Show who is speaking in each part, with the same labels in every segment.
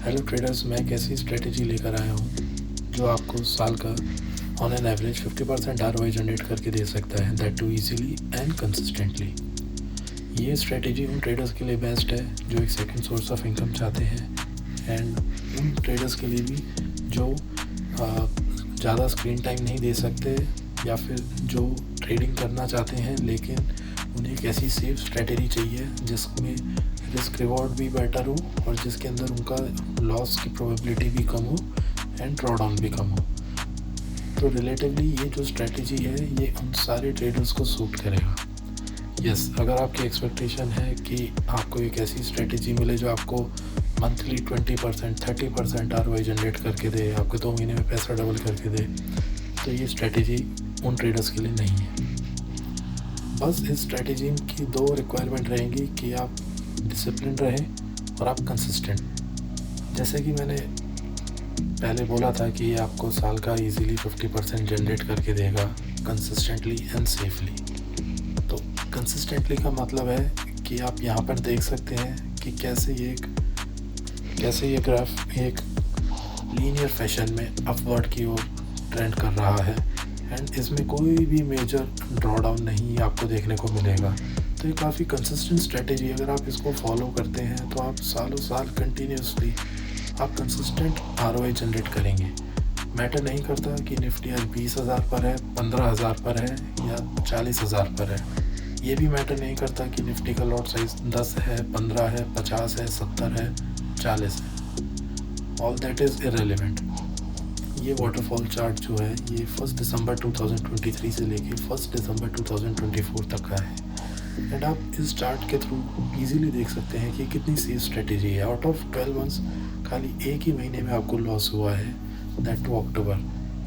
Speaker 1: Hello traders, मैं एक ऐसी स्ट्रेटेजी लेकर आया हूँ जो आपको साल का on an average 50% ROI generate करके दे सकता है, that too easily and consistently. ये स्ट्रेटेजी उन ट्रेडर्स के लिए बेस्ट है जो एक सेकंड सोर्स ऑफ इनकम चाहते हैं, एंड उन ट्रेडर्स के लिए भी जो ज़्यादा स्क्रीन टाइम नहीं दे सकते या फिर जो ट्रेडिंग करना चाहते हैं लेकिन उन्हें एक ऐसी सेफ स्ट्रेटेजी चाहिए जिसमें रिस्क रिवॉर्ड भी बेटर हो और जिसके अंदर उनका लॉस की प्रोबेबिलिटी भी कम हो एंड ड्रॉडाउन भी कम हो। तो रिलेटिवली ये जो स्ट्रेटेजी है ये उन सारे ट्रेडर्स को सूट करेगा। यस, अगर आपकी एक्सपेक्टेशन है कि आपको एक ऐसी स्ट्रेटेजी मिले जो आपको मंथली 20% 30% ROI जनरेट करके दे, आपको 2 महीने में पैसा डबल करके दे, तो ये स्ट्रेटेजी उन ट्रेडर्स के लिए नहीं है। बस इस स्ट्रेटेजी की 2 रिक्वायरमेंट रहेंगी कि आप डिसिप्लिन रहें और आप कंसिस्टेंट। जैसे कि मैंने पहले बोला था कि ये आपको साल का इजीली 50% जनरेट करके देगा कंसिस्टेंटली एंड सेफली। तो कंसिस्टेंटली का मतलब है कि आप यहाँ पर देख सकते हैं कि कैसे ये ग्राफ एक लीनियर फैशन में अपवर्ड की ओर ट्रेंड कर रहा है एंड इसमें कोई भी मेजर ड्रॉडाउन नहीं आपको देखने को मिलेगा। तो ये काफ़ी कंसिस्टेंट स्ट्रेटेजी, अगर आप इसको फॉलो करते हैं तो आप सालों साल कंटिन्यूसली आप कंसिस्टेंट ROI जनरेट करेंगे। मैटर नहीं करता कि निफ्टी आज 20,000 पर है, 15,000 पर है या 40,000 पर है। ये भी मैटर नहीं करता कि निफ्टी का लॉट साइज 10 है, 15 है, 50 है, 70 है, 40 है। All that is irrelevant. ये वाटरफॉल चार्ट जो है ये 1 दिसंबर 2023 से लेके 1 दिसंबर 2024 तक का है एंड आप इस चार्ट के थ्रू इजीली देख सकते हैं कि कितनी सेफ स्ट्रेटेजी है। आउट ऑफ 12 मंथ्स खाली एक ही महीने में आपको लॉस हुआ है, दैट टू अक्टूबर,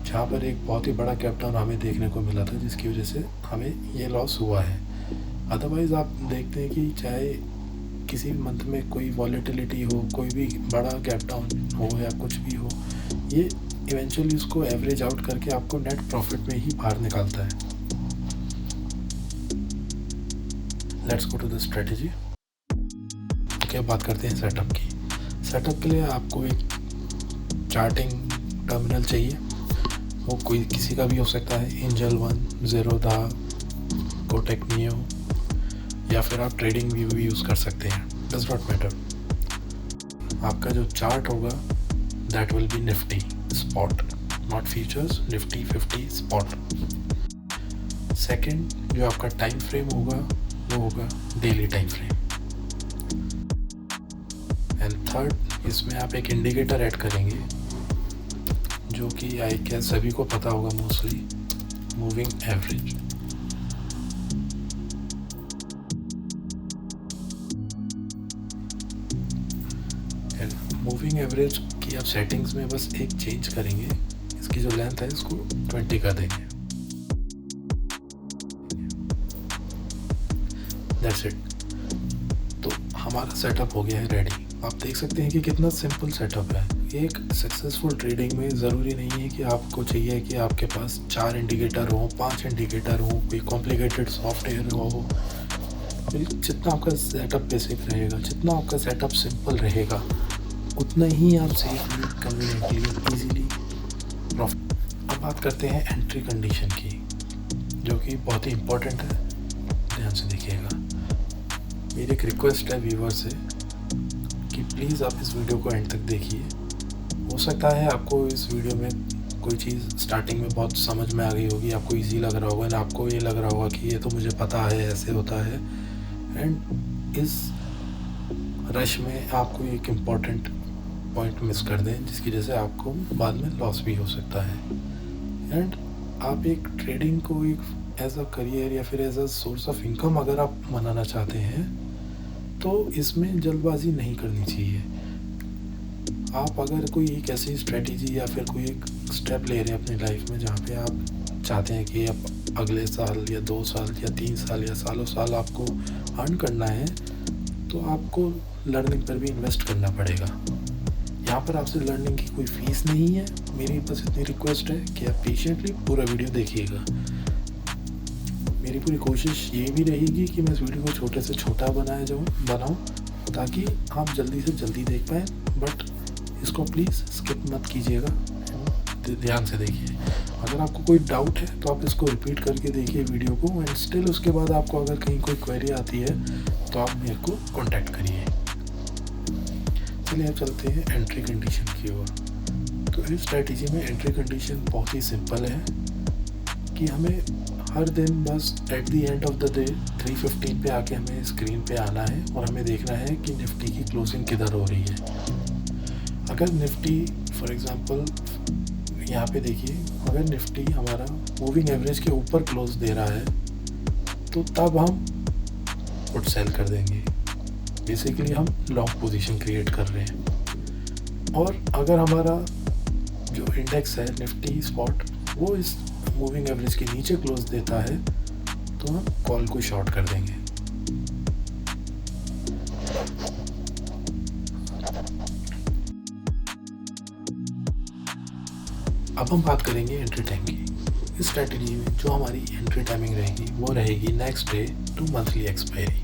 Speaker 1: जहाँ पर एक बहुत ही बड़ा कैप डाउन हमें देखने को मिला था जिसकी वजह से हमें ये लॉस हुआ है। अदरवाइज़ आप देखते हैं कि चाहे किसी भी मंथ में कोई वॉलेटिलिटी हो, कोई भी बड़ा कैप डाउन हो या कुछ भी हो, ये इवेंचुअली उसको एवरेज आउट करके आपको नेट प्रॉफिट में ही बाहर निकालता है। Let's go to the strategy. Okay, बात करते हैं सेटअप की। सेटअप के लिए आपको एक चार्टिंग टर्मिनल चाहिए, वो कोई किसी का भी हो सकता है, angel one, Zerodha, Kotak neo, या फिर आप ट्रेडिंग व्यू भी यूज़ कर सकते हैं, डज नॉट मैटर। आपका जो चार्ट होगा that will be Nifty spot, not futures, Nifty 50 spot. Second जो आपका टाइम फ्रेम होगा वो होगा daily time frame. And third, इसमें आप एक इंडिकेटर ऐड करेंगे जो कि आई गेस सभी को पता होगा, mostly moving average. And moving average की आप सेटिंग्स में बस एक चेंज करेंगे, इसकी जो लेंथ है इसको 20 कर देंगे, दैट्स इट। तो हमारा सेटअप हो गया है रेडी। आप देख सकते हैं कि कितना सिंपल सेटअप है। एक सक्सेसफुल ट्रेडिंग में ज़रूरी नहीं है कि आपको चाहिए कि आपके पास 4 इंडिकेटर हो, 5 इंडिकेटर हो, कोई कॉम्प्लिकेटेड सॉफ्टवेयर हो। जितना आपका सेटअप बेसिक रहेगा, जितना आपका सेटअप सिंपल रहेगा, उतना ही आप सेफली, कन्वीनियंटली, ईजीली प्रॉफिट। अब बात करते हैं एंट्री कंडीशन की, जो कि बहुत ही इम्पोर्टेंट है, ध्यान से देखिएगा। मेरी एक रिक्वेस्ट है व्यूवर से कि प्लीज़ आप इस वीडियो को एंड तक देखिए। हो सकता है आपको इस वीडियो में कोई चीज़ स्टार्टिंग में बहुत समझ में आ गई होगी, आपको इजी लग रहा होगा, और आपको ये लग रहा होगा कि ये तो मुझे पता है, ऐसे होता है, एंड इस रश में आपको एक इम्पॉर्टेंट पॉइंट मिस कर दें जिसकी वजह से आपको बाद में लॉस भी हो सकता है। एंड आप एक ट्रेडिंग को एक एज अ करियर या फिर as a source of income अगर आप बनाना चाहते हैं तो इसमें जल्दबाजी नहीं करनी चाहिए। आप अगर कोई एक ऐसी स्ट्रेटेजी या फिर कोई एक स्टेप ले रहे हैं अपनी लाइफ में जहाँ पे आप चाहते हैं कि आप अगले साल या 2 साल या 3 साल या सालों साल आपको अर्न करना है, तो आपको लर्निंग पर भी इन्वेस्ट करना पड़ेगा। यहाँ पर आपसे लर्निंग की कोई फ़ीस नहीं है, मेरी बस इतनी रिक्वेस्ट है कि आप पेशेंटली पूरा वीडियो देखिएगा। मेरी पूरी कोशिश ये भी रहेगी कि मैं इस वीडियो को छोटे से छोटा बनाऊँ ताकि आप जल्दी से जल्दी देख पाएँ, बट इसको प्लीज़ स्किप मत कीजिएगा, ध्यान से देखिए। अगर आपको कोई डाउट है तो आप इसको रिपीट करके देखिए वीडियो को, एंड स्टिल उसके बाद आपको अगर कहीं कोई क्वेरी आती है तो आप मेरे को कांटेक्ट करिए। चलिए अब चलते हैं एंट्री कंडीशन की ओर। तो इस स्ट्रैटेजी में एंट्री कंडीशन बहुत ही सिंपल है कि हमें हर दिन बस at the end of the day 3:15 पे आके हमें स्क्रीन पे आना है और हमें देखना है कि निफ्टी की क्लोजिंग किधर हो रही है। अगर निफ्टी फॉर एग्ज़ाम्पल यहाँ पे देखिए, अगर निफ्टी हमारा मूविंग एवरेज के ऊपर क्लोज दे रहा है तो तब हम पुट सेल कर देंगे। बेसिकली हम लॉन्ग पोजीशन क्रिएट कर रहे हैं। और अगर हमारा जो इंडेक्स है निफ्टी स्पॉट वो इस मूविंग एवरेज के नीचे क्लोज देता है तो हम कॉल को शॉर्ट कर देंगे। अब हम बात करेंगे एंट्री टाइम की। इस स्ट्रैटेजी में जो हमारी एंट्री टाइमिंग रहेगी वो रहेगी next day to monthly expiry.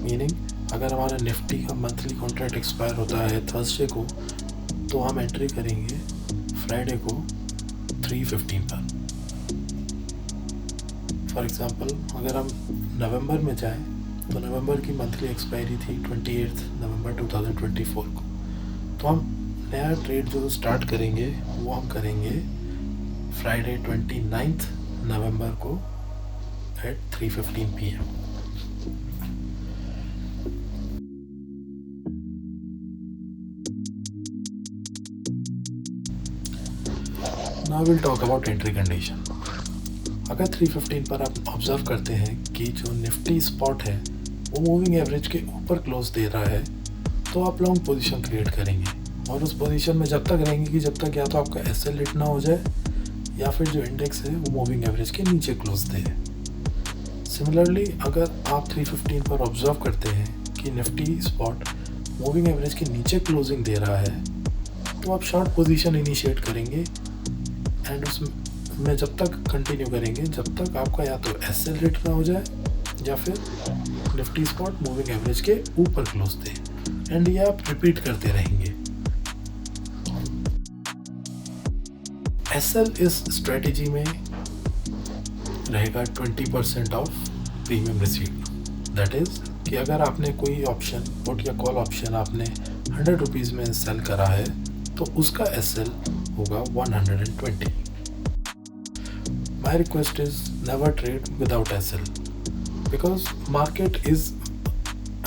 Speaker 1: Meaning अगर हमारा निफ्टी का मंथली कॉन्ट्रैक्ट एक्सपायर होता है थर्सडे को, तो हम एंट्री करेंगे फ्राइडे को 3:15 पर। फॉर एग्ज़ाम्पल अगर हम नवंबर में जाएं तो नवंबर की मंथली एक्सपायरी थी 28 नवंबर 2024 को, तो हम नया ट्रेड जो स्टार्ट करेंगे वो हम करेंगे फ्राइडे 29 नवंबर को at 3:15 PM। Now will talk about entry condition. अगर 3:15 पर आप ऑब्जर्व करते हैं कि जो निफ्टी स्पॉट है वो मूविंग एवरेज के ऊपर क्लोज दे रहा है, तो आप लॉन्ग पोजीशन क्रिएट करेंगे और उस पोजीशन में जब तक रहेंगे कि जब तक या तो आपका एसएल हिट ना हो जाए या फिर जो इंडेक्स है वो मूविंग एवरेज के नीचे क्लोज दे। सिमिलरली अगर आप 3:15 पर ऑब्जर्व करते हैं कि निफ्टी स्पॉट मूविंग एवरेज के नीचे क्लोजिंग दे रहा है, तो आप शॉर्ट पोजीशन इनिशिएट करेंगे एंड उसमें जब तक कंटिन्यू करेंगे जब तक आपका या तो एसएल हिट ना हो जाए या फिर निफ्टी स्पॉट मूविंग एवरेज के ऊपर क्लोज दे, एंड ये आप रिपीट करते रहेंगे। एसएल इस स्ट्रेटेजी में रहेगा 20% of premium received. That is कि अगर आपने कोई ऑप्शन पुट या कॉल ऑप्शन आपने 100 रुपीज़ में सेल करा है तो उसका एसएल होगा 120। My request is never trade without SL because market is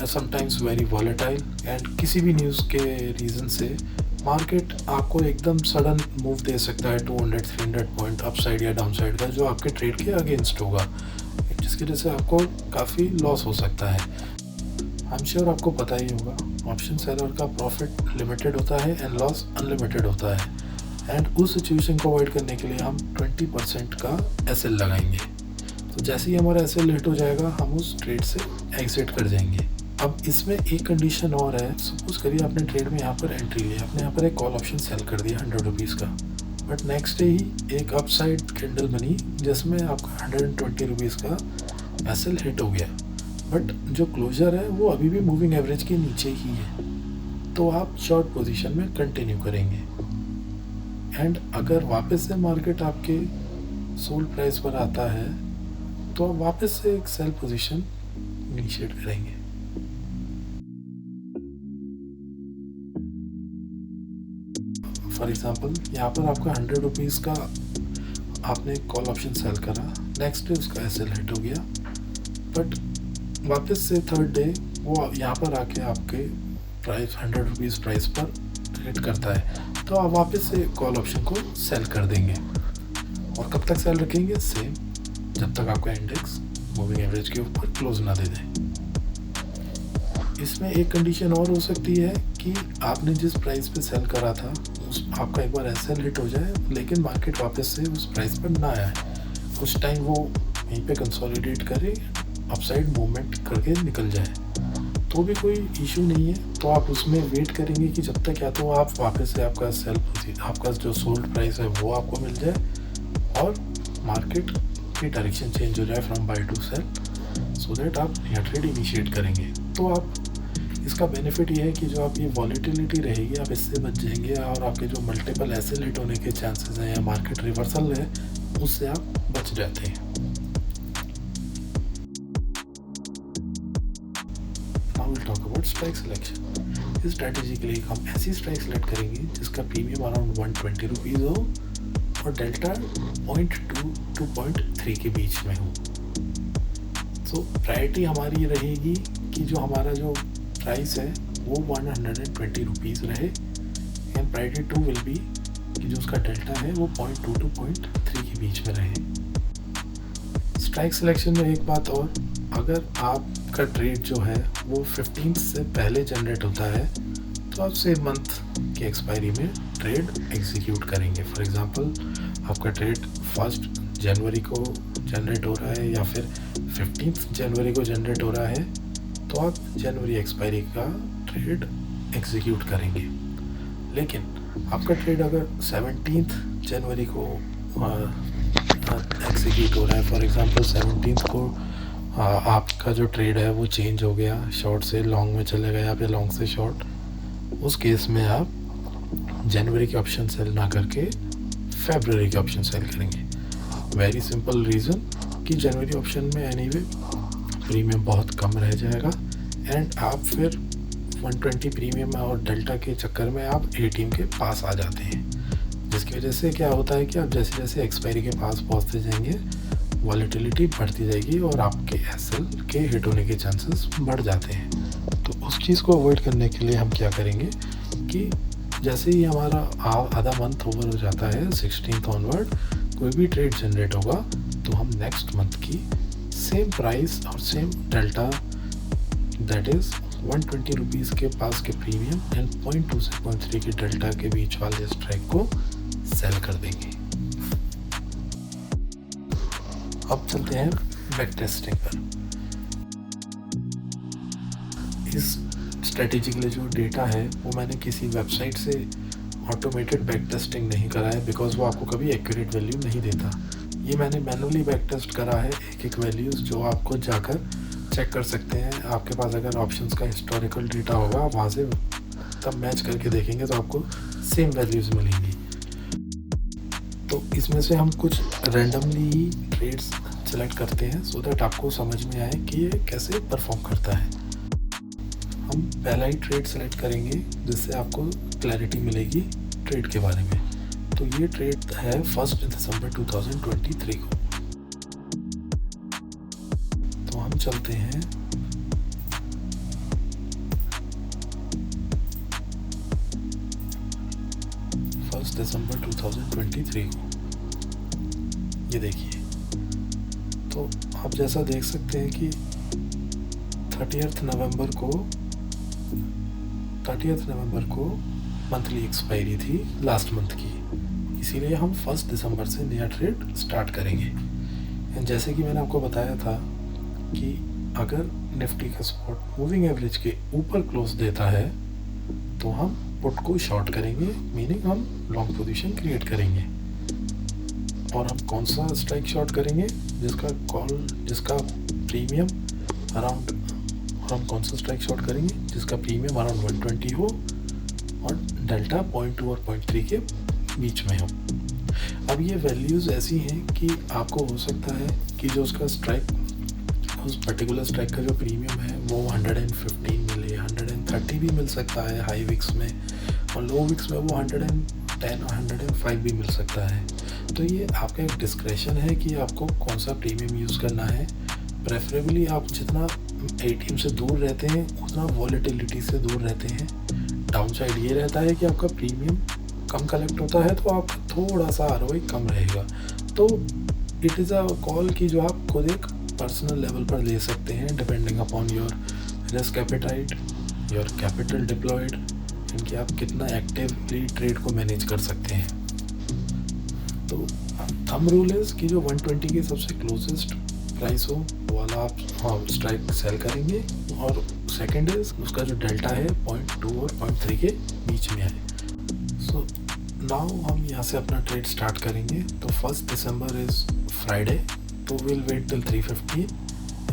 Speaker 1: sometimes very volatile and किसी भी न्यूज़ के रीज़न से मार्केट आपको एकदम सडन मूव दे सकता है 200-300 पॉइंट अपसाइड या डाउनसाइड का, जो आपके ट्रेड के अगेंस्ट होगा, जिसकी वजह से आपको काफ़ी लॉस हो सकता है। आई एम श्योर आपको पता ही होगा ऑप्शन सेलर का प्रॉफिट लिमिटेड होता है एंड लॉस अनलिमिटेड होता है, एंड उस सिचुएशन को अवॉइड करने के लिए हम 20% का एसएल लगाएंगे। तो जैसे ही हमारा एसएल हिट हो जाएगा हम उस ट्रेड से एग्जिट कर जाएंगे। अब इसमें एक कंडीशन और है। सपोज करिए आपने ट्रेड में यहाँ पर एंट्री ली, आपने यहाँ पर एक कॉल ऑप्शन सेल कर दिया 100 रुपीज़ का, बट नेक्स्ट डे ही एक अपसाइड कैंडल बनी जिसमें आपका 120 रुपीज़ का एसएल हिट हो गया, बट जो क्लोजर है वो अभी भी मूविंग एवरेज के नीचे ही है, तो आप शॉर्ट पोजीशन में कंटिन्यू करेंगे। एंड अगर वापस से मार्केट आपके सोल्ड प्राइस पर आता है तो आप वापस से एक सेल पोजीशन इनिशिएट करेंगे। फॉर एग्जाम्पल यहाँ पर आपका 100 रुपीज़ का आपने कॉल ऑप्शन सेल करा, नेक्स्ट डे उसका एसएल हिट हो गया, बट वापस से थर्ड डे वो यहाँ पर आके आपके प्राइस 100 रुपीज़ प्राइस पर हिट करता है, तो आप वापस से कॉल ऑप्शन को सेल कर देंगे। और कब तक सेल रखेंगे? सेम, जब तक आपका इंडेक्स मूविंग एवरेज के ऊपर क्लोज ना दे दे। इसमें एक कंडीशन और हो सकती है कि आपने जिस प्राइस पे सेल करा था उस आपका एक बार एसएल हिट हो जाए लेकिन मार्केट वापस से उस प्राइस पर ना आए, उस टाइम वो यहीं पे कंसोलिडेट करे, अपसाइड मूवमेंट करके निकल जाए, तो भी कोई इशू नहीं है। तो आप उसमें वेट करेंगे कि जब तक या तो आप वापस से आपका आपका जो सोल्ड प्राइस है वो आपको मिल जाए और मार्केट की डायरेक्शन चेंज हो जाए from buy to sell, so that आप यहाँ ट्रेड इनिशिएट करेंगे। तो आप इसका बेनिफिट ये है कि जो आप ये वॉलेटिलिटी रहेगी आप इससे बच जाएंगे और आपके जो मल्टीपल ऐसे लेट होने के चांसेस हैं या मार्केट रिवर्सल है उससे आप बच जाते हैं। Now will talk about strike selection. इस स्ट्रैटेजी के लिए हम ऐसी स्ट्राइक सेलेक्ट करेंगे जिसका प्रीमियम अराउंड 120 रुपीज़ हो और डेल्टा 0.2 to 0.3 के बीच में हो। सो प्रायोरिटी हमारी रहेगी कि जो हमारा जो प्राइस है वो 120 रुपीज़ रहे एंड प्रायोरिटी 2 विल बी कि जो उसका डेल्टा है वो 0.2 to 0.3 के बीच में रहे। स्ट्राइक सिलेक्शन में एक बात और, अगर आपका ट्रेड जो है वो 15 से पहले जनरेट होता है तो आप सेम मंथ की एक्सपायरी में ट्रेड एग्जीक्यूट करेंगे। फॉर एग्जांपल आपका ट्रेड 1 जनवरी को जनरेट हो रहा है या फिर 15 जनवरी को जनरेट हो रहा है तो आप जनवरी एक्सपायरी का ट्रेड एग्जीक्यूट करेंगे। लेकिन आपका ट्रेड अगर 17 जनवरी को एग्जीक्यूट हो रहा है, फॉर एग्जांपल 17 को आपका जो ट्रेड है वो चेंज हो गया, शॉर्ट से लॉन्ग में चले गए या फिर लॉन्ग से शॉर्ट, उस केस में आप जनवरी के ऑप्शन सेल ना करके फरवरी के ऑप्शन सेल करेंगे। वेरी सिंपल रीज़न कि जनवरी ऑप्शन में एनीवे प्रीमियम बहुत कम रह जाएगा एंड आप फिर 120 प्रीमियम और डेल्टा के चक्कर में आप एटीएम के पास आ जाते हैं, जिसकी वजह से क्या होता है कि आप जैसे जैसे एक्सपायरी के पास पहुंचते जाएंगे वॉलेटिलिटी बढ़ती जाएगी और आपके एसएल के हिट होने के चांसेस बढ़ जाते हैं। तो उस चीज़ को अवॉइड करने के लिए हम क्या करेंगे कि जैसे ही हमारा आधा मंथ ओवर हो जाता है 16th ऑनवर्ड कोई भी ट्रेड जनरेट होगा तो हम नेक्स्ट मंथ की सेम प्राइस और same delta that is 120 rupees के पास के प्रीमियम एंड 0.2 से 0.3 के डेल्टा के बीच वाले स्ट्राइक को सेल कर देंगे। अब चलते हैं बैक टेस्टिंग पर। इस स्ट्रेटेजी के लिए जो डेटा है वो मैंने किसी वेबसाइट से ऑटोमेटेड बैक टेस्टिंग नहीं करा है बिकॉज वो आपको कभी एक्यूरेट वैल्यू नहीं देता। ये मैंने मैनुअली बैक टेस्ट करा है एक वैल्यूज़ जो आपको जाकर चेक कर सकते हैं। आपके पास अगर ऑप्शंस का हिस्टोरिकल डेटा होगा आप वहाँ से तब मैच करके देखेंगे तो आपको सेम वैल्यूज़ मिलेंगी। तो इसमें से हम कुछ रैंडमली ही ट्रेड्स सेलेक्ट करते हैं सो दैट आपको समझ में आए कि ये कैसे परफॉर्म करता है। हम पहला ही ट्रेड सेलेक्ट करेंगे जिससे आपको क्लैरिटी मिलेगी ट्रेड के बारे में। तो ये ट्रेड है 1 दिसंबर 2023 को। तो हम चलते हैं दिसंबर 2023 को, ये देखिए। तो आप जैसा देख सकते हैं कि 30 नवंबर को मंथली एक्सपायरी थी लास्ट मंथ की, इसीलिए हम 1 दिसंबर से नया ट्रेड स्टार्ट करेंगे। एंड जैसे कि मैंने आपको बताया था कि अगर निफ्टी का स्पॉट मूविंग एवरेज के ऊपर क्लोज देता है तो हम पुट को शॉर्ट करेंगे, मीनिंग हम लॉन्ग पोजीशन क्रिएट करेंगे। और हम कौन सा स्ट्राइक शॉर्ट करेंगे जिसका प्रीमियम अराउंड, और हम कौन सा स्ट्राइक शॉर्ट करेंगे जिसका प्रीमियम अराउंड 120 हो और डेल्टा 0.2 और 0.3 के बीच में हो। अब ये वैल्यूज़ ऐसी हैं कि आपको हो सकता है कि जो उसका स्ट्राइक, उस पर्टिकुलर स्ट्राइक का जो प्रीमियम है वो 115 मिले, 130 भी मिल सकता है हाई विक्स में, और लो विक्स में वो 110 और 105 भी मिल सकता है। तो ये आपका एक डिस्क्रेशन है कि आपको कौन सा प्रीमियम यूज़ करना है। प्रेफरेबली आप जितना एटीएम से दूर रहते हैं उतना वॉलेटिलिटी से दूर रहते हैं। डाउन साइड ये रहता है कि आपका प्रीमियम कम कलेक्ट होता है तो आपका थोड़ा सा आरओआई कम रहेगा। तो इट इज़ अ कॉल कि जो आप खुद एक पर्सनल लेवल पर ले सकते हैं depending upon your risk appetite, your capital deployed, इनके आप कितना एक्टिवली ट्रेड को मैनेज कर सकते हैं। तो थंब रूल इज़ कि जो 120 के सबसे क्लोजेस्ट प्राइस हो वो वाला आप स्ट्राइक सेल करेंगे, और सेकंड इज उसका जो डेल्टा है 0.2 और 0.3 के बीच में है। सो नाउ हम यहाँ से अपना ट्रेड स्टार्ट करेंगे। तो 1 दिसंबर इज़ फ्राइडे, तो we'll wait till 3:15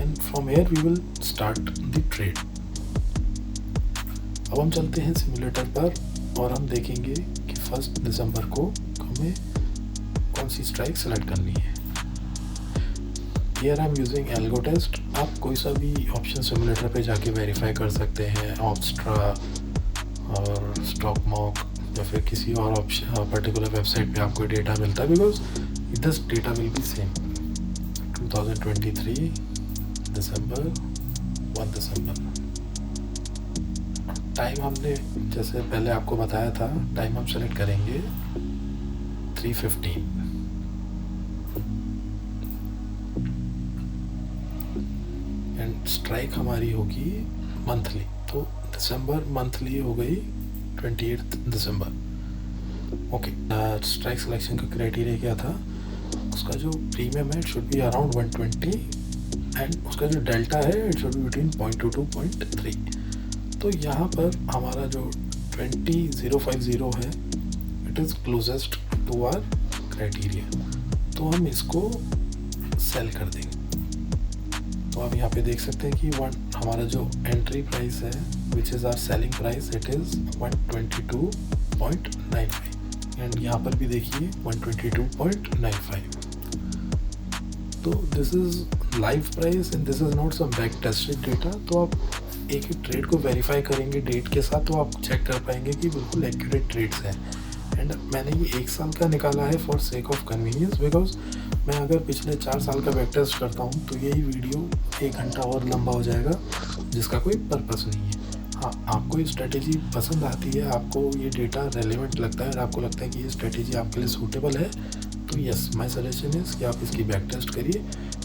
Speaker 1: and from here we will start the trade. अब हम चलते हैं सिमुलेटर पर और हम देखेंगे कि 1 दिसंबर को हमें कौन सी स्ट्राइक सेलेक्ट करनी है। Here I am using algo test. आप कोई सा भी ऑप्शन सिमुलेटर पे जाके वेरीफाई कर सकते हैं, ऑप्स्ट्रा और स्टॉक मॉक या फिर किसी और ऑप्शन पर्टिकुलर वेबसाइट पे आपको डेटा मिलता है, because this data will be same. 2023 December 1 December. Time हमने जैसे पहले आपको बताया था, टाइम हम सेलेक्ट करेंगे 3:15 एंड स्ट्राइक हमारी होगी मंथली। तो दिसंबर मंथली हो गई 28 दिसंबर। ओके, स्ट्राइक सिलेक्शन का क्राइटेरिया क्या था? उसका जो प्रीमियम है it should be around 120 and उसका जो डेल्टा है it should be between 0.2 to 0.3। तो यहाँ पर हमारा जो 20050 है it is closest to our criteria, तो हम इसको सेल कर देंगे। तो आप यहाँ पे देख सकते हैं कि हमारा जो एंट्री प्राइस है which is our selling price it is 122.95 and यहाँ पर भी देखिए 122.95। तो this is live price and this is not some back tested data. तो आप एक ही ट्रेड को वेरीफाई करेंगे डेट के साथ तो आप चेक कर पाएंगे कि बिल्कुल एक्यूरेट ट्रेड्स हैं। एंड मैंने ये 1 साल का निकाला है for sake of convenience, because मैं अगर पिछले 4 साल का बैक टेस्ट करता हूँ तो यही वीडियो 1 घंटा और लंबा हो जाएगा, जिसका कोई पर्पस नहीं है। हाँ, आपको ये स्ट्रेटेजी पसंद आती है, आपको ये डेटा रेलिवेंट लगता है और आपको लगता है कि ये स्ट्रेटेजी आपके लिए सूटेबल है, तो यस, माय सजेशन इज़ कि आप इसकी बैक टेस्ट करिए।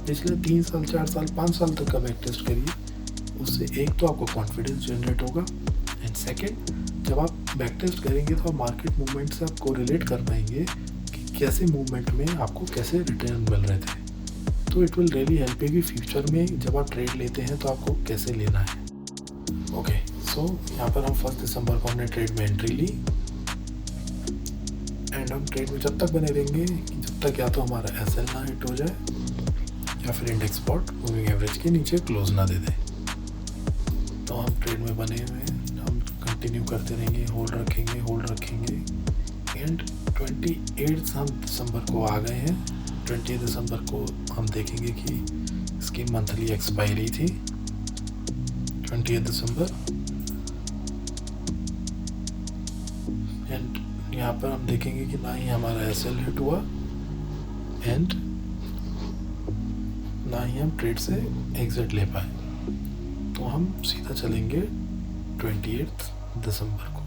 Speaker 1: पिछले 3 साल 4 साल 5 साल तक का बैक टेस्ट करिए। उससे एक तो आपको कॉन्फिडेंस जनरेट होगा एंड सेकेंड, जब आप बैक टेस्ट करेंगे तो आप मार्केट मूवमेंट से आप कोरिलेट कर पाएंगे कि कैसे मूवमेंट में आपको कैसे रिटर्न मिल रहे थे। तो it will really help you कि फ्यूचर में जब आप ट्रेड लेते हैं तो आपको कैसे लेना है। ओके, सो यहाँ पर हम 1 दिसंबर को हमने ट्रेड में एंट्री ली एंड हम ट्रेड में जब तक बने रहेंगे जब तक या तो हमारा एसएल ना हिट हो जाए या फिर इंडेक्स स्पॉट मूविंग एवरेज के नीचे क्लोज ना दे दे। तो हम ट्रेड में बने हुए हैं, हम कंटिन्यू करते रहेंगे, होल्ड रखेंगे एंड 28 हम दिसंबर को आ गए हैं। 20 दिसंबर को हम देखेंगे कि इसकी मंथली एक्सपायरी थी 28 दिसंबर एंड यहाँ पर हम देखेंगे कि ना ही हमारा एसएल हिट हुआ एंड ना ही हम ट्रेड से एग्जिट ले पाए। तो हम सीधा चलेंगे 28 दिसंबर को।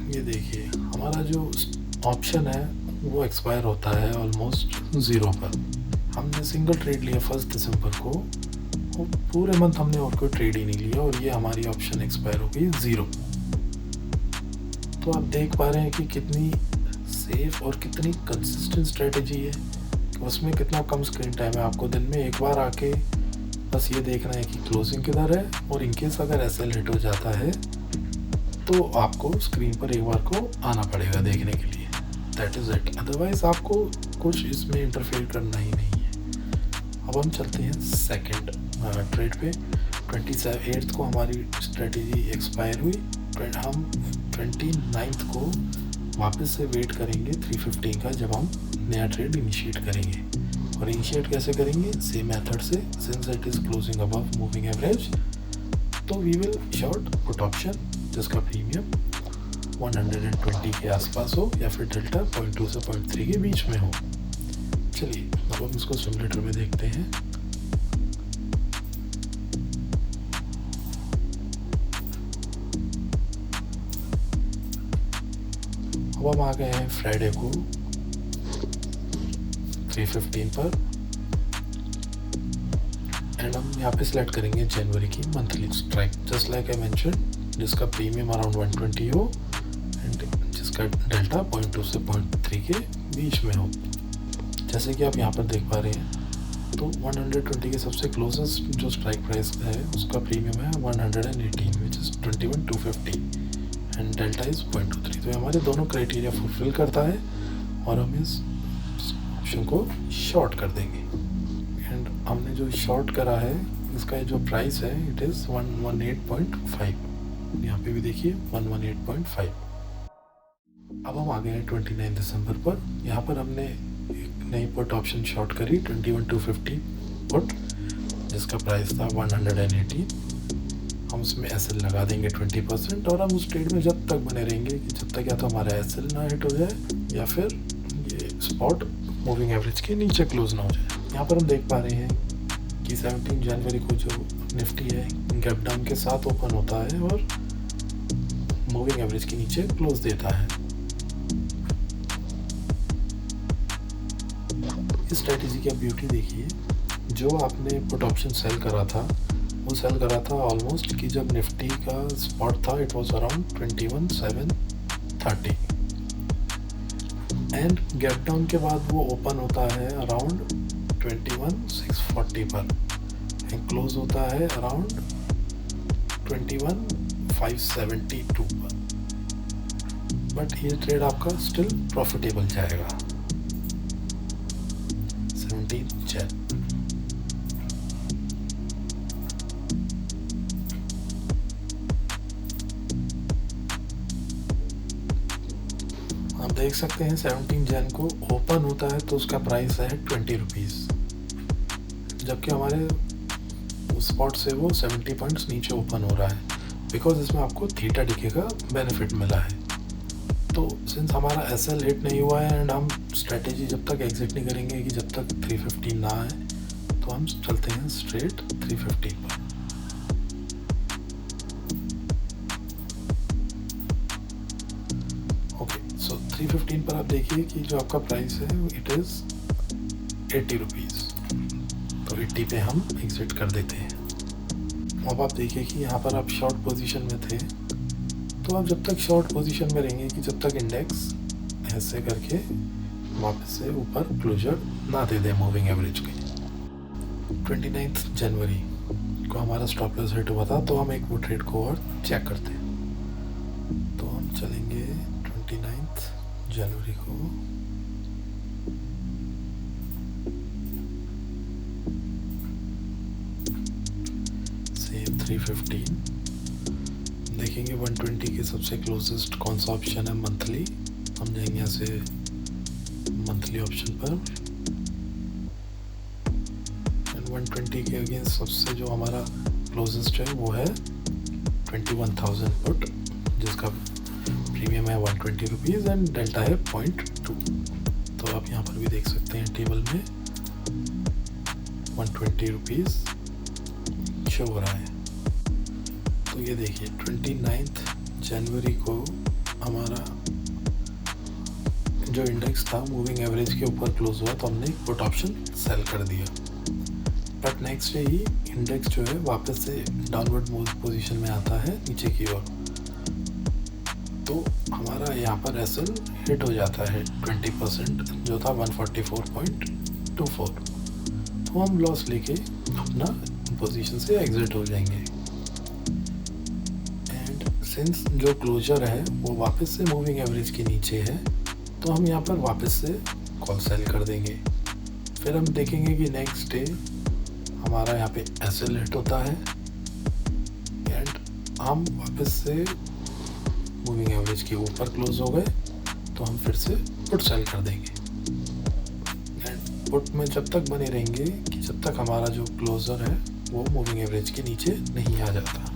Speaker 1: ये देखिए हमारा जो ऑप्शन है वो एक्सपायर होता है ऑलमोस्ट 0 पर। हमने सिंगल ट्रेड लिया 1 दिसंबर को और पूरे मंथ हमने और कोई ट्रेड ही नहीं लिया और ये हमारी ऑप्शन एक्सपायर हो गई 0। तो आप देख पा रहे हैं कि कितनी सेफ और कितनी कंसिस्टेंट स्ट्रेटजी है, उसमें कितना कम स्क्रीन टाइम है। आपको दिन में एक बार आके बस ये देखना है कि क्लोजिंग किधर है और इनकेस अगर एसएल हिट हो जाता है तो आपको स्क्रीन पर एक बार को आना पड़ेगा देखने के लिए। दैट इज़ इट, अदरवाइज आपको कुछ इसमें इंटरफेयर करना ही नहीं है। अब हम चलते हैं सेकंड ट्रेड पे। 28 को हमारी स्ट्रेटेजी एक्सपायर हुई। हम 29 को वापस से वेट करेंगे 3:15 का, जब हम नया ट्रेड इनिशिएट करेंगे। और इनिशिएट कैसे करेंगे? सेम मेथड से, since it is closing above moving average, तो we will short put option जिसका प्रीमियम 120 के आसपास हो या फिर डेल्टा 0.2 से 0.3 के बीच में हो। चलिए अब हम इसको सिमुलेटर में देखते हैं। अब हम आ गए हैं फ्राइडे को 3:15 पर एंड हम यहाँ पे सिलेक्ट करेंगे जनवरी की monthly strike, just like I mention, जिसका प्रीमियम अराउंड 120 हो एंड जिसका डेल्टा 0.2 से 0.3 के बीच में हो। जैसे कि आप यहाँ पर देख पा रहे हैं तो 120 के सबसे क्लोजेस्ट जो स्ट्राइक प्राइस है उसका प्रीमियम है 118 which is 21,250 and delta is 0.23। तो हमारे दोनों क्राइटेरिया फुलफिल करता है और हम इस ऑप्शन को शॉर्ट कर देंगे। एंड हमने जो शॉर्ट करा है इसका जो प्राइस है इट इज़ 118.5। यहाँ पे भी देखिए 118.5। अब हम आ गए हैं 29 दिसंबर पर। यहाँ पर हमने एक नई पुट ऑप्शन शॉर्ट करी 21,250 पुट जिसका प्राइस था 118। हम उसमें एसएल लगा देंगे 20% और हम उस ट्रेड में जब तक बने रहेंगे कि जब तक या तो हमारा एसएल ना हिट हो जाए या फिर ये स्पॉट मूविंग एवरेज के नीचे क्लोज ना हो जाए। यहाँ पर हम देख पा रहे हैं कि 17 जनवरी को जो निफ्टी है गैप डाउन के साथ ओपन होता है और मूविंग एवरेज के नीचे क्लोज देता है। इस स्ट्रेटेजी की आप ब्यूटी देखिए, जो आपने पुट ऑप्शन सेल करा था वो सेल करा था ऑलमोस्ट कि जब निफ्टी का स्पॉट था it was around 21,730 and gap down के बाद वो ओपन होता है अराउंड 21,640 पर एंड क्लोज होता है अराउंड 21,572 पर। बट ये ट्रेड आपका स्टिल प्रॉफिटेबल जाएगा 17 जन। आप देख सकते हैं 17 जन को ओपन होता है तो उसका प्राइस है 20 रुपीज़, जबकि हमारे स्पॉट से वो 70 पॉइंट्स नीचे ओपन हो रहा है बिकॉज इसमें आपको थीटा डिके का बेनिफिट मिला है। तो सिंस हमारा एसएल हिट नहीं हुआ है एंड हम स्ट्रेटेजी जब तक एग्जिट नहीं करेंगे कि जब तक 350 ना आए, तो हम चलते हैं स्ट्रेट 350 पर। ओके, सो 315 पर आप देखिए कि जो आपका प्राइस है इट इज़ 80 रुपीज़, तो 80 पे हम एग्जिट कर देते हैं। अब आप देखिए कि यहाँ पर आप शॉर्ट पोजीशन में थे, तो आप जब तक शॉर्ट पोजीशन में रहेंगे कि जब तक इंडेक्स ऐसे करके वापस से ऊपर क्लोजर ना दे दे मूविंग एवरेज के। 29 जनवरी को हमारा स्टॉप लॉस हिट हुआ था, तो हम एक वो ट्रेड को और चेक करते हैं। तो हम चलेंगे 29 जनवरी को सेम 315 देखेंगे 120 के सबसे क्लोजेस्ट कौन सा ऑप्शन है मंथली। हम जाएंगे यहाँ से मंथली ऑप्शन पर एंड 120 के अगेंस्ट सबसे जो हमारा क्लोजेस्ट है वो है 21,000 पुट जिसका प्रीमियम है 120 रुपीज़ एंड डेल्टा है 0.2। तो आप यहाँ पर भी देख सकते हैं टेबल में 120 रुपीज़ शो हो रहा है। तो ये देखिए 29 जनवरी को हमारा जो इंडेक्स था मूविंग एवरेज के ऊपर क्लोज हुआ, तो हमने पुट ऑप्शन सेल कर दिया। But next day he index जो है वापस से डाउनवर्ड मूव पोजीशन में आता है नीचे की ओर, तो हमारा यहाँ पर एसएल हिट हो जाता है 20% जो था 144.24। तो हम लॉस लेके अपना पोजीशन से एग्जिट हो जाएंगे। सिंस जो क्लोजर है वो वापस से मूविंग एवरेज के नीचे है, तो हम यहाँ पर वापस से कॉल सेल कर देंगे। फिर हम देखेंगे कि नेक्स्ट डे हमारा यहाँ पे एसएल हिट होता है एंड हम वापस से मूविंग एवरेज के ऊपर क्लोज हो गए, तो हम फिर से पुट सेल कर देंगे। एंड पुट में जब तक बने रहेंगे कि जब तक हमारा जो क्लोजर है वो मूविंग एवरेज के नीचे नहीं आ जाता।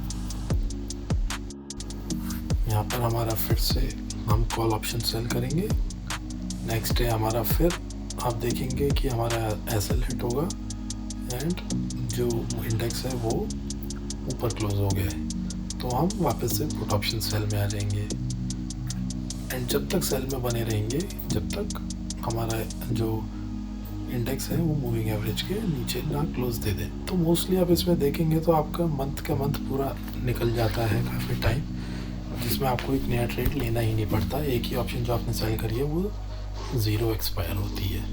Speaker 1: यहाँ पर हमारा फिर से हम कॉल ऑप्शन सेल करेंगे। नेक्स्ट डे हमारा फिर आप देखेंगे कि हमारा एसएल हिट होगा एंड जो इंडेक्स है वो ऊपर क्लोज हो गया है, तो हम वापस से पुट ऑप्शन सेल में आ जाएंगे। एंड जब तक सेल में बने रहेंगे जब तक हमारा जो इंडेक्स है वो मूविंग एवरेज के नीचे ना क्लोज दे दे। तो मोस्टली आप इसमें देखेंगे तो आपका मंथ का मंथ पूरा निकल जाता है काफ़ी टाइम, जिसमें आपको एक नया ट्रेड लेना ही नहीं पड़ता। एक ही ऑप्शन जो आपने सेल करी है वो ज़ीरो एक्सपायर होती है।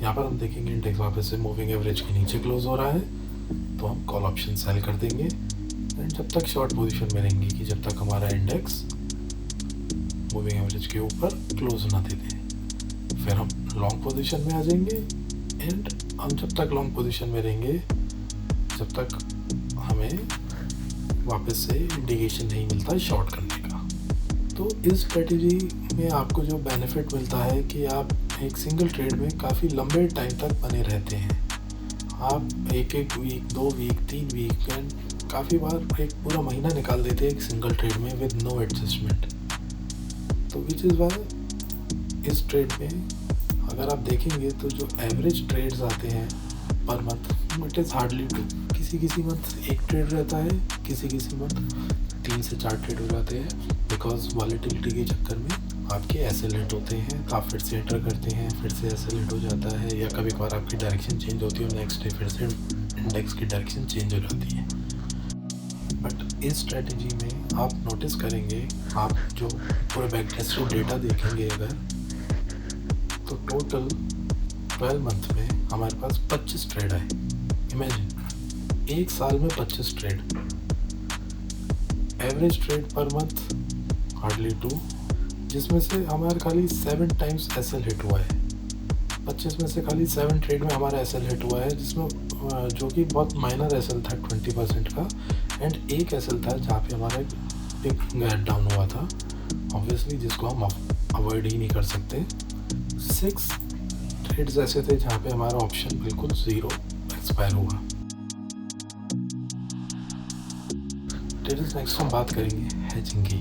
Speaker 1: यहाँ पर हम देखेंगे इंडेक्स वापस से मूविंग एवरेज के नीचे क्लोज हो रहा है, तो हम कॉल ऑप्शन सेल कर देंगे एंड जब तक शॉर्ट पोजीशन में रहेंगे कि जब तक हमारा इंडेक्स मूविंग एवरेज के ऊपर क्लोज ना दे दे। फिर हम लॉन्ग पोजीशन में आ जाएंगे एंड हम जब तक लॉन्ग पोजीशन में रहेंगे जब तक हमें वापस से इंडिकेशन नहीं मिलता शॉर्ट करने का। तो इस स्ट्रेटजी में आपको जो बेनिफिट मिलता है कि आप एक सिंगल ट्रेड में काफ़ी लंबे टाइम तक बने रहते हैं। आप एक वीक, 2 वीक, 3 वीक एंड काफ़ी बार एक पूरा महीना निकाल देते हैं एक सिंगल ट्रेड में विद नो एडजस्टमेंट। तो विच इज़ वाई इस ट्रेड में अगर आप देखेंगे तो जो एवरेज ट्रेड्स आते हैं per month it is hardly 2। किसी मंथ 1 ट्रेड रहता है, किसी मंथ 3 से 4 ट्रेड हो जाते हैं बिकॉज वॉलेटिलिटी के चक्कर में आपके एसएल हिट होते हैं, तो आप फिर से एंटर करते हैं, फिर से एसएल हिट हो जाता है या कभी कभार आपकी डायरेक्शन चेंज होती है और नेक्स्ट डे फिर से इंडेक्स की डायरेक्शन चेंज हो जाती है। बट इस स्ट्रेटजी में आप नोटिस करेंगे, आप जो पूरे बैकटेस्टेड डेटा देखेंगे अगर, तो टोटल 12 मंथ में हमारे पास 25 ट्रेड आए। इमेजिन एक साल में 25 trade. Average trade per month hardly 2, जिसमें से हमारे खाली 7 टाइम्स एसएल हिट हुआ है। 25 में से खाली 7 ट्रेड में हमारा एसएल हिट हुआ है, जिसमें जो कि बहुत माइनर एसएल था 20% का एंड एक एसएल था जहाँ पे हमारा एक गैप डाउन हुआ था ऑब्वियसली, जिसको हम अवॉइड ही नहीं कर सकते। 6 ट्रेड्स ऐसे थे जहाँ पे हमारा ऑप्शन बिल्कुल 0 एक्सपायर हुआ। ट्रेडर्स नेक्स्ट हम बात करेंगे हेजिंग की।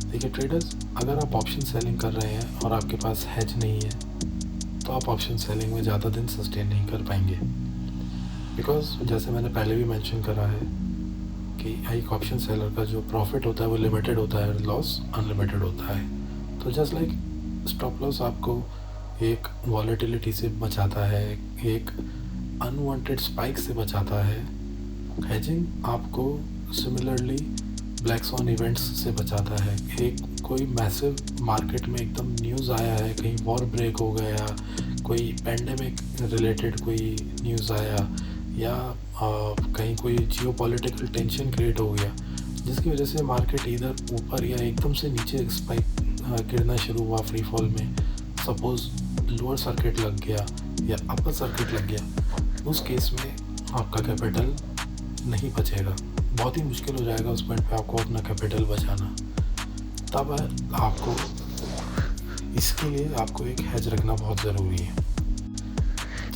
Speaker 1: देखिए ट्रेडर्स, अगर आप ऑप्शन सेलिंग कर रहे हैं और आपके पास हेज नहीं है तो आप ऑप्शन सेलिंग में ज़्यादा दिन सस्टेन नहीं कर पाएंगे, बिकॉज जैसे मैंने पहले भी मेंशन करा है कि एक ऑप्शन सेलर का जो प्रॉफिट होता है वो लिमिटेड होता है, लॉस अनलिमिटेड होता है। तो जस्ट लाइक स्टॉप लॉस आपको एक वॉलेटिलिटी से बचाता है, एक अनवांटेड स्पाइक से बचाता है, हेजिंग आपको सिमिलरली ब्लैक स्वॉन इवेंट्स से बचाता है। एक कोई मैसिव मार्केट में एकदम न्यूज़ आया है, कहीं वॉर ब्रेक हो गया, कोई पेंडेमिक रिलेटेड कोई न्यूज़ आया या कहीं कोई जियोपॉलिटिकल टेंशन क्रिएट हो गया जिसकी वजह से मार्केट इधर ऊपर या एकदम से नीचे स्पाइक गिरना शुरू हुआ फ्री फॉल में। सपोज़ लोअर सर्किट लग गया या अपर सर्किट लग गया, उस केस में आपका कैपिटल नहीं बचेगा, बहुत ही मुश्किल हो जाएगा उस पॉइंट पे आपको अपना कैपिटल बचाना। तब आपको इसके लिए आपको एक हेज रखना बहुत ज़रूरी है।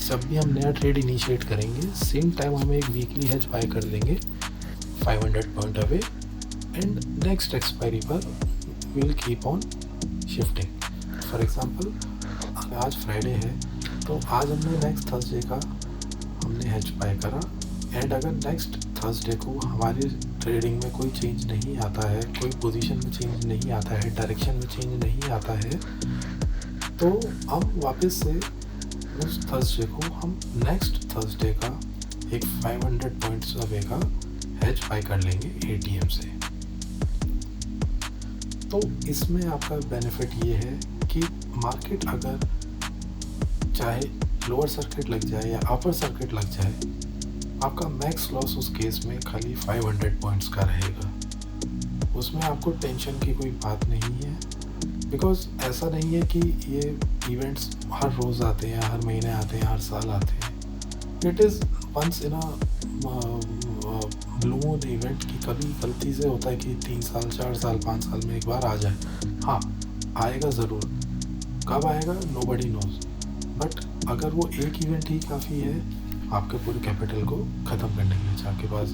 Speaker 1: जब भी हम नया ट्रेड इनिशिएट करेंगे सेम टाइम हम एक वीकली हेज बाय कर लेंगे 500 point away and next expiry पर will keep on shifting. For example आज फ्राइडे है तो आज हमने नेक्स्ट थर्सडे का हमने हेज बाय करा एंड अगर नेक्स्ट थर्सडे को हमारी ट्रेडिंग में कोई चेंज नहीं आता है, कोई पोजीशन में चेंज नहीं आता है, डायरेक्शन में चेंज नहीं आता है, तो हम वापस से उस थर्सडे को हम नेक्स्ट थर्सडे का एक 500 पॉइंट्स अवे का हेज बाय कर लेंगे एटीएम से। तो इसमें आपका बेनिफिट ये है कि मार्केट अगर चाहे लोअर सर्किट लग जाए या अपर सर्किट लग जाए, आपका मैक्स लॉस उस केस में खाली 500 पॉइंट्स का रहेगा। उसमें आपको टेंशन की कोई बात नहीं है, बिकॉज ऐसा नहीं है कि ये इवेंट्स हर रोज़ आते हैं, हर महीने आते हैं, हर साल आते हैं। It is once in a blue moon event की कभी गलती से होता है कि 3 साल 4 साल 5 साल में एक बार आ जाए। हाँ, आएगा ज़रूर, कब आएगा नोबडी नोज, बट अगर वो एक इवेंट ही काफ़ी है आपके पूरे कैपिटल को ख़त्म करने के लिए। आपके पास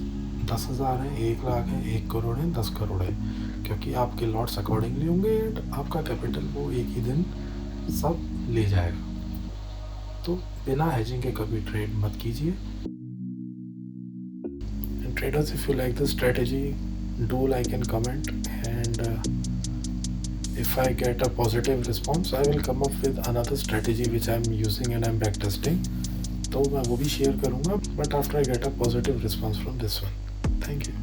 Speaker 1: 10,000 है, 1 लाख है, 1 करोड़ है, 10 करोड़ है, क्योंकि आपके लॉट्स अकॉर्डिंगली होंगे एंड आपका कैपिटल वो एक ही दिन सब ले जाएगा। तो बिना हेजिंग के कभी ट्रेड मत कीजिए। And traders, if you like this strategy, do like and comment, and if I get a positive response I will come up with another strategy which I am using and I am back testing, तो मैं वो भी share करूँगा, but after I get a positive response from this one. Thank you.